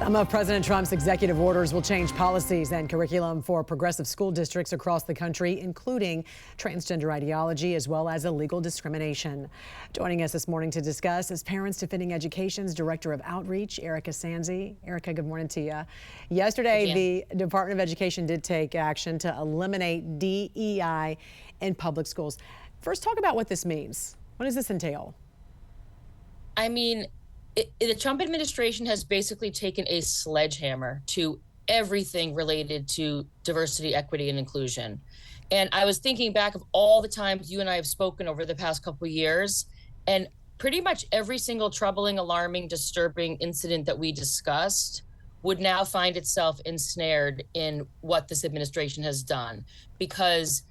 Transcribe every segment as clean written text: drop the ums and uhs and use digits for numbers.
Some of President Trump's executive orders will change policies and curriculum for progressive school districts across the country, including transgender ideology as well as illegal discrimination. Joining us this morning to discuss is Parents Defending Education's Director of Outreach, Erica Sanzi. Erica, good morning to you. Yesterday, the Department of Education did take action to eliminate DEI in public schools. First, talk about what this means. What does this entail? I mean, the Trump administration has basically taken a sledgehammer to everything related to diversity, equity, and inclusion. And I was thinking back of all the times you and I have spoken over the past couple of years, and pretty much every single troubling, alarming, disturbing incident that we discussed would now find itself ensnared in what this administration has done. Because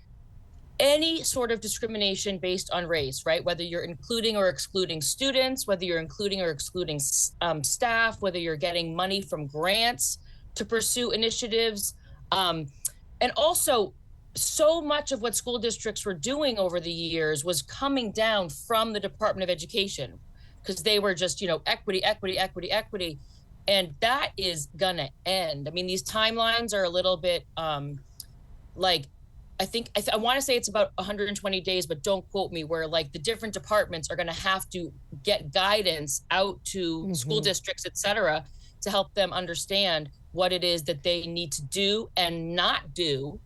any sort of discrimination based on race, right? Whether you're including or excluding students, whether you're including or excluding staff, whether you're getting money from grants to pursue initiatives. And also, so much of what school districts were doing over the years was coming down from the Department of Education, because they were just, equity, equity, equity, equity. And that is gonna end. I mean, these timelines are a little bit I want to say it's about 120 days, but don't quote me, where like the different departments are going to have to get guidance out to school districts, et cetera, to help them understand what it is that they need to do and not do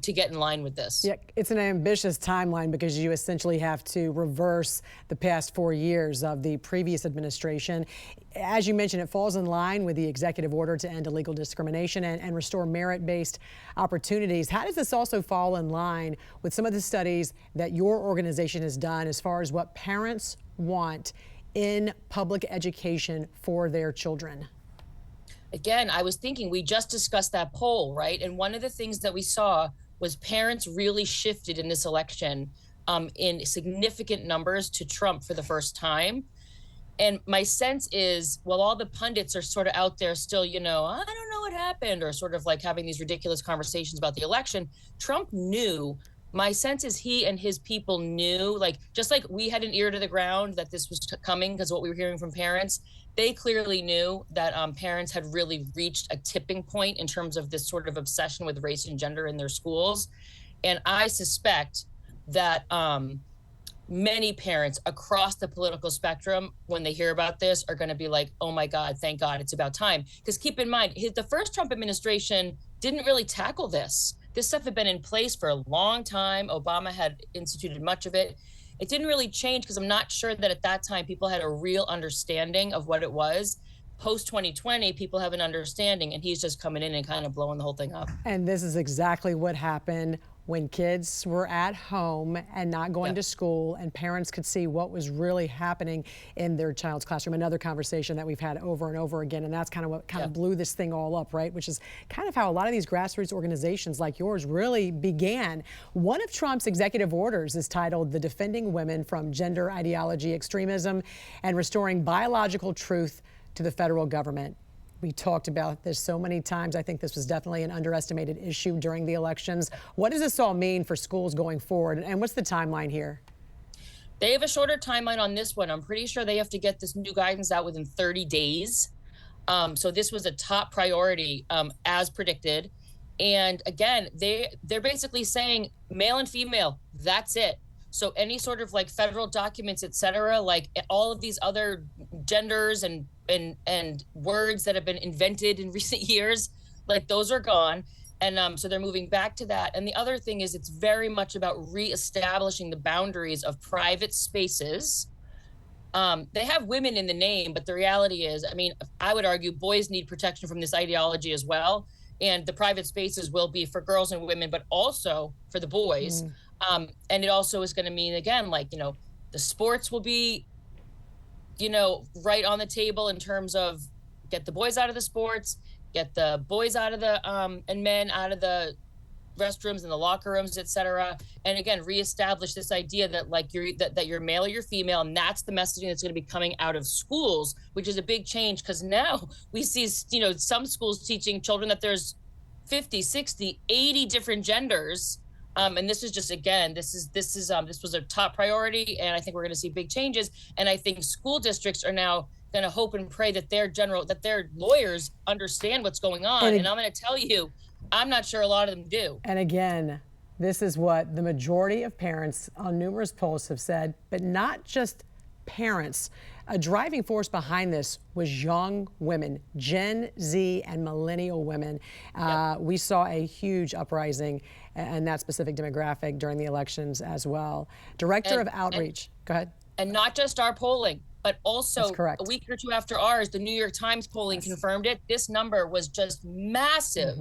to get in line with this. Yeah, it's an ambitious timeline because you essentially have to reverse the past 4 years of the previous administration. As you mentioned, it falls in line with the executive order to end illegal discrimination and restore merit-based opportunities. How does this also fall in line with some of the studies that your organization has done as far as what parents want in public education for their children? Again, I was thinking, we just discussed that poll, right? And one of the things that we saw was parents really shifted in this election in significant numbers to Trump for the first time. And my sense is, while all the pundits are sort of out there still, I don't know what happened, or sort of like having these ridiculous conversations about the election, Trump knew. My sense is he and his people knew, just like we had an ear to the ground that this was coming because what we were hearing from parents, they clearly knew that parents had really reached a tipping point in terms of this sort of obsession with race and gender in their schools. And I suspect that many parents across the political spectrum, when they hear about this, are going to be like, oh my God, thank God, it's about time. Because keep in mind, the first Trump administration didn't really tackle this. This stuff had been in place for a long time. Obama had instituted much of it. It didn't really change because I'm not sure that at that time people had a real understanding of what it was. Post 2020, people have an understanding, and he's just coming in and kind of blowing the whole thing up. And this is exactly what happened when kids were at home and not going to school, and parents could see what was really happening in their child's classroom. Another conversation that we've had over and over again, and that's kind of what kind of blew this thing all up, right? Which is kind of how a lot of these grassroots organizations like yours really began. One of Trump's executive orders is titled "The Defending Women from Gender Ideology Extremism and Restoring Biological Truth to the Federal Government." We talked about this so many times. I think this was definitely an underestimated issue during the elections. What does this all mean for schools going forward? And what's the timeline here? They have a shorter timeline on this one. I'm pretty sure they have to get this new guidance out within 30 days. So this was a top priority as predicted. And again, they're basically saying male and female, that's it. So any sort of federal documents, et cetera, all of these other genders and words that have been invented in recent years, those are gone. And so they're moving back to that. And the other thing is, it's very much about reestablishing the boundaries of private spaces. They have women in the name, but the reality is, I would argue boys need protection from this ideology as well. And the private spaces will be for girls and women, but also for the boys. And it also is going to mean, again, the sports will be, right on the table in terms of get the boys out of the sports, get the boys out of the, and men out of the restrooms and the locker rooms, et cetera. And again, reestablish this idea that that you're male or you're female, and that's the messaging that's going to be coming out of schools, which is a big change because now we see, some schools teaching children that there's 50, 60, 80 different genders. And this is just, again, this was a top priority, and I think we're going to see big changes. And I think school districts are now going to hope and pray that their lawyers understand what's going on. And I'm going to tell you, I'm not sure a lot of them do. And again, this is what the majority of parents on numerous polls have said, but not just parents. A driving force behind this was young women, Gen Z and millennial women. We saw a huge uprising in that specific demographic during the elections as well. Director of Outreach, go ahead. And not just our polling, but also correct. A week or two after ours, the New York Times polling confirmed it. This number was just massive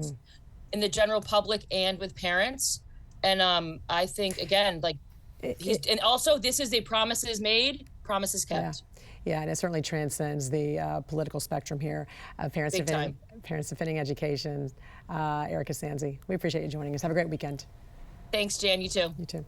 in the general public and with parents. And I think, again, like, and also this is a promises made, promises kept. Yeah, and it certainly transcends the political spectrum here. Parents Defending Education, Erica Sanzi. We appreciate you joining us. Have a great weekend. Thanks, Jan. You too. You too.